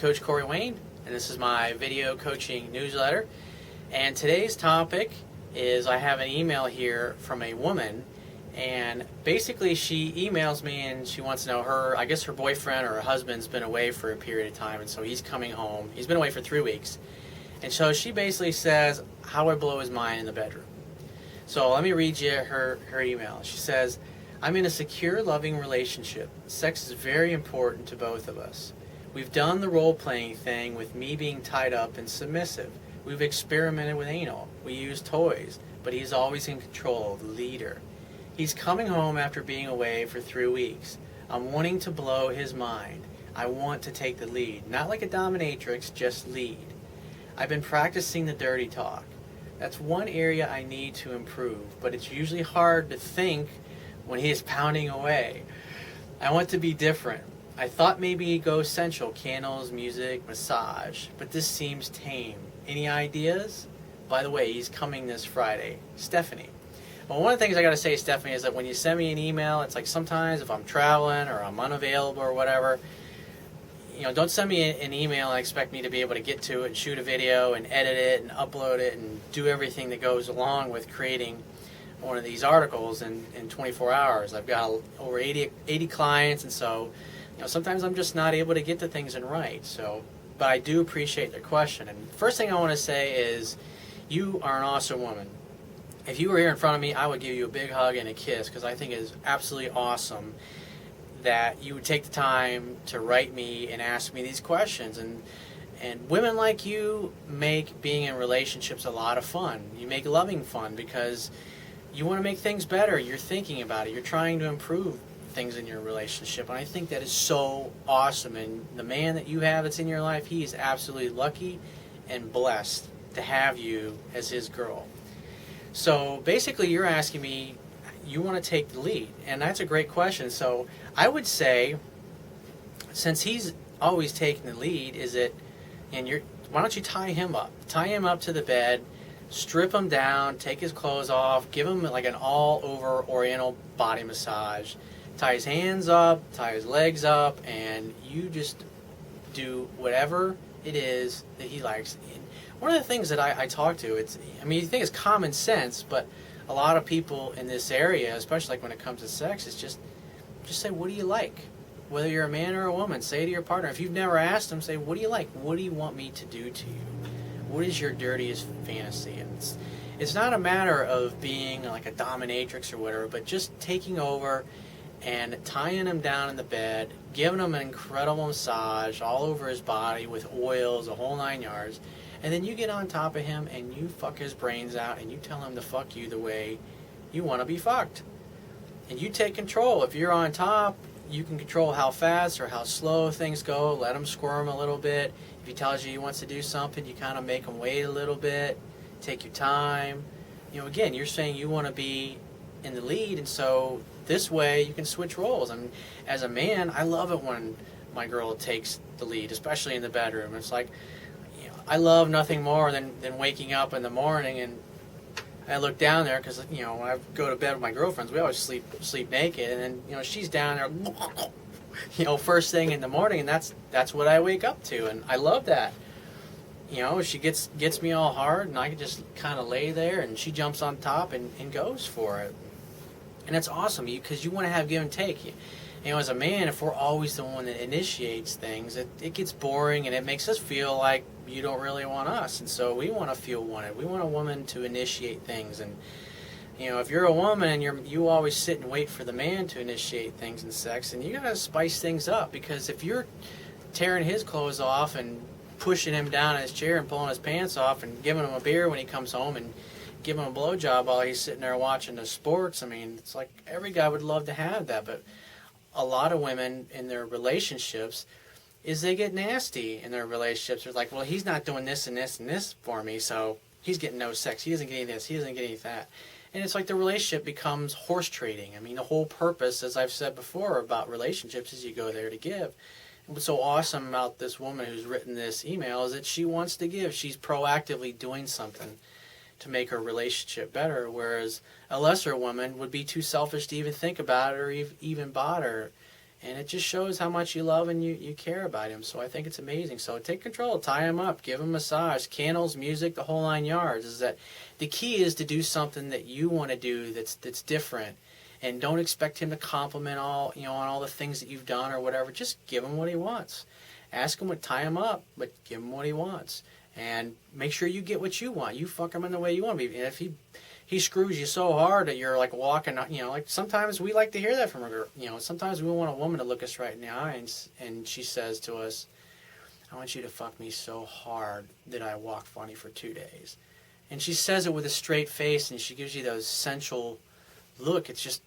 Coach Corey Wayne, and this is my video coaching newsletter. And today's topic is I have an email here from a woman, and basically she emails me and she wants to know I guess her boyfriend or her husband's been away for a period of time, and so he's coming home. He's been away for 3 weeks. And so she basically says, how I blow his mind in the bedroom. So let me read you her email. She says, I'm in a secure, loving relationship. Sex is very important to both of us. We've done the role-playing thing with me being tied up and submissive. We've experimented with anal. We use toys, but he's always in control, the leader. He's coming home after being away for 3 weeks. I'm wanting to blow his mind. I want to take the lead. Not like a dominatrix, just lead. I've been practicing the dirty talk. That's one area I need to improve, but it's usually hard to think when he is pounding away. I want to be different. I thought maybe go essential, candles, music, massage, but this seems tame. Any ideas? By the way, he's coming this Friday. Stephanie. Well, one of the things I got to say, Stephanie, is that when you send me an email, it's like sometimes if I'm traveling or I'm unavailable or whatever, don't send me an email and expect me to be able to get to it and shoot a video and edit it and upload it and do everything that goes along with creating one of these articles in 24 hours. I've got over 80 clients, and so sometimes I'm just not able to get to things and write. But I do appreciate the question. And first thing I want to say is you are an awesome woman. If you were here in front of me, I would give you a big hug and a kiss, because I think it is absolutely awesome that you would take the time to write me and ask me these questions. And women like you make being in relationships a lot of fun. You make loving fun because you want to make things better. You're thinking about it. You're trying to improve things in your relationship. And I think that is so awesome. And the man that you have that's in your life, he is absolutely lucky and blessed to have you as his girl. So basically you're asking me, you want to take the lead. And that's a great question. So I would say, since he's always taking the lead, why don't you tie him up? Tie him up to the bed, strip him down, take his clothes off, give him like an all-over oriental body massage, tie his hands up, tie his legs up, and you just do whatever it is that he likes. And one of the things that I talk to, you think it's common sense, but a lot of people in this area, especially like when it comes to sex, is just say, what do you like? Whether you're a man or a woman, say to your partner. If you've never asked them, say, what do you like? What do you want me to do to you? What is your dirtiest fantasy? And it's not a matter of being like a dominatrix or whatever, but just taking over and tying him down in the bed, giving him an incredible massage all over his body with oils, the whole 9 yards, and then you get on top of him and you fuck his brains out and you tell him to fuck you the way you want to be fucked. And you take control. If you're on top, you can control how fast or how slow things go. Let him squirm a little bit. If he tells you he wants to do something, you kind of make him wait a little bit. Take your time. Again, you're saying you want to be in the lead, and so this way you can switch roles. As a man, I love it when my girl takes the lead, especially in the bedroom. It's like, I love nothing more than waking up in the morning and I look down there because, when I go to bed with my girlfriends, we always sleep naked, and then, she's down there, first thing in the morning, and that's what I wake up to, and I love that. She gets me all hard, and I can just kind of lay there, and she jumps on top and goes for it. And it's awesome because you want to have give and take. As a man, if we're always the one that initiates things, it gets boring, and it makes us feel like you don't really want us. And so we want to feel wanted. We want a woman to initiate things. And, if you're a woman and you always sit and wait for the man to initiate things in sex, and you got to spice things up. Because if you're tearing his clothes off and pushing him down in his chair and pulling his pants off and giving him a beer when he comes home and giving him a blowjob while he's sitting there watching the sports, it's like every guy would love to have that. But a lot of women in their relationships is they get nasty in their relationships. They're like, well, he's not doing this and this and this for me, so he's getting no sex. He doesn't get any this. He doesn't get any that. And it's like the relationship becomes horse trading. The whole purpose, as I've said before, about relationships is you go there to give. And what's so awesome about this woman who's written this email is that she wants to give. She's proactively doing something to make her relationship better, whereas a lesser woman would be too selfish to even think about it or even bother. And it just shows how much you love and you care about him. So I think it's amazing. So take control, tie him up, give him a massage, candles, music, the whole 9 yards. Is that the key is to do something that you want to do that's different, and don't expect him to compliment all on all the things that you've done or whatever. Just give him what he wants. Ask him tie him up, but give him what he wants, and make sure you get what you want. You fuck him in the way you want to be. And if he screws you so hard that you're like walking, like sometimes we like to hear that from a girl. Sometimes we want a woman to look us right in the eye and she says to us, I want you to fuck me so hard that I walk funny for 2 days. And she says it with a straight face, and she gives you those sensual look. It's just,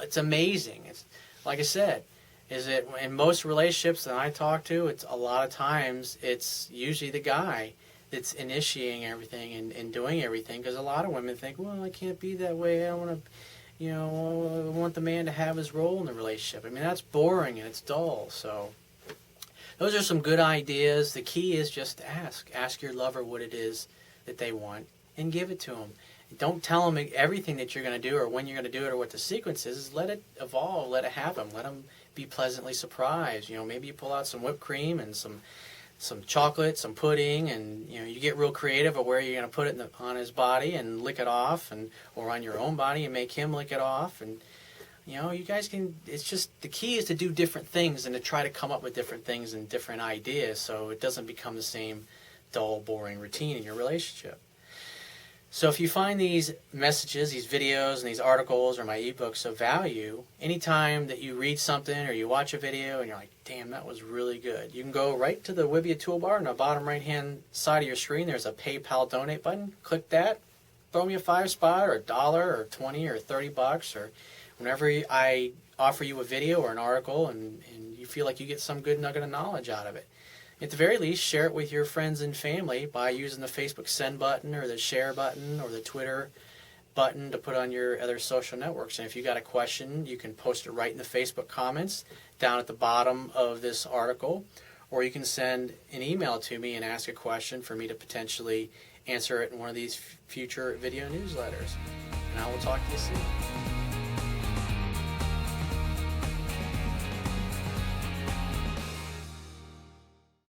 it's amazing. It's like I said, is it in most relationships that I talk to, it's a lot of times it's usually the guy that's initiating everything and doing everything, because a lot of women think, well, I can't be that way. I want to, I want the man to have his role in the relationship. I mean, that's boring and it's dull. So those are some good ideas. The key is just to ask your lover what it is that they want and give it to them. Don't tell them everything that you're going to do or when you're going to do it or what the sequence is. Let it evolve. Let it happen. Let them be pleasantly surprised. Maybe you pull out some whipped cream and some chocolate, some pudding, and you get real creative of where you're going to put it on his body and lick it off, or on your own body and make him lick it off. And you guys can. It's just the key is to do different things and to try to come up with different things and different ideas, so it doesn't become the same dull, boring routine in your relationship. So if you find these messages, these videos, and these articles or my ebooks of value, anytime that you read something or you watch a video and you're like, damn, that was really good, you can go right to the Wibbia toolbar on the bottom right-hand side of your screen. There's a PayPal donate button. Click that. Throw me a $5 or $1 or $20 or $30, or whenever I offer you a video or an article and you feel like you get some good nugget of knowledge out of it. At the very least, share it with your friends and family by using the Facebook send button or the share button or the Twitter button to put on your other social networks. And if you got a question, you can post it right in the Facebook comments down at the bottom of this article, or you can send an email to me and ask a question for me to potentially answer it in one of these future video newsletters. And I will talk to you soon.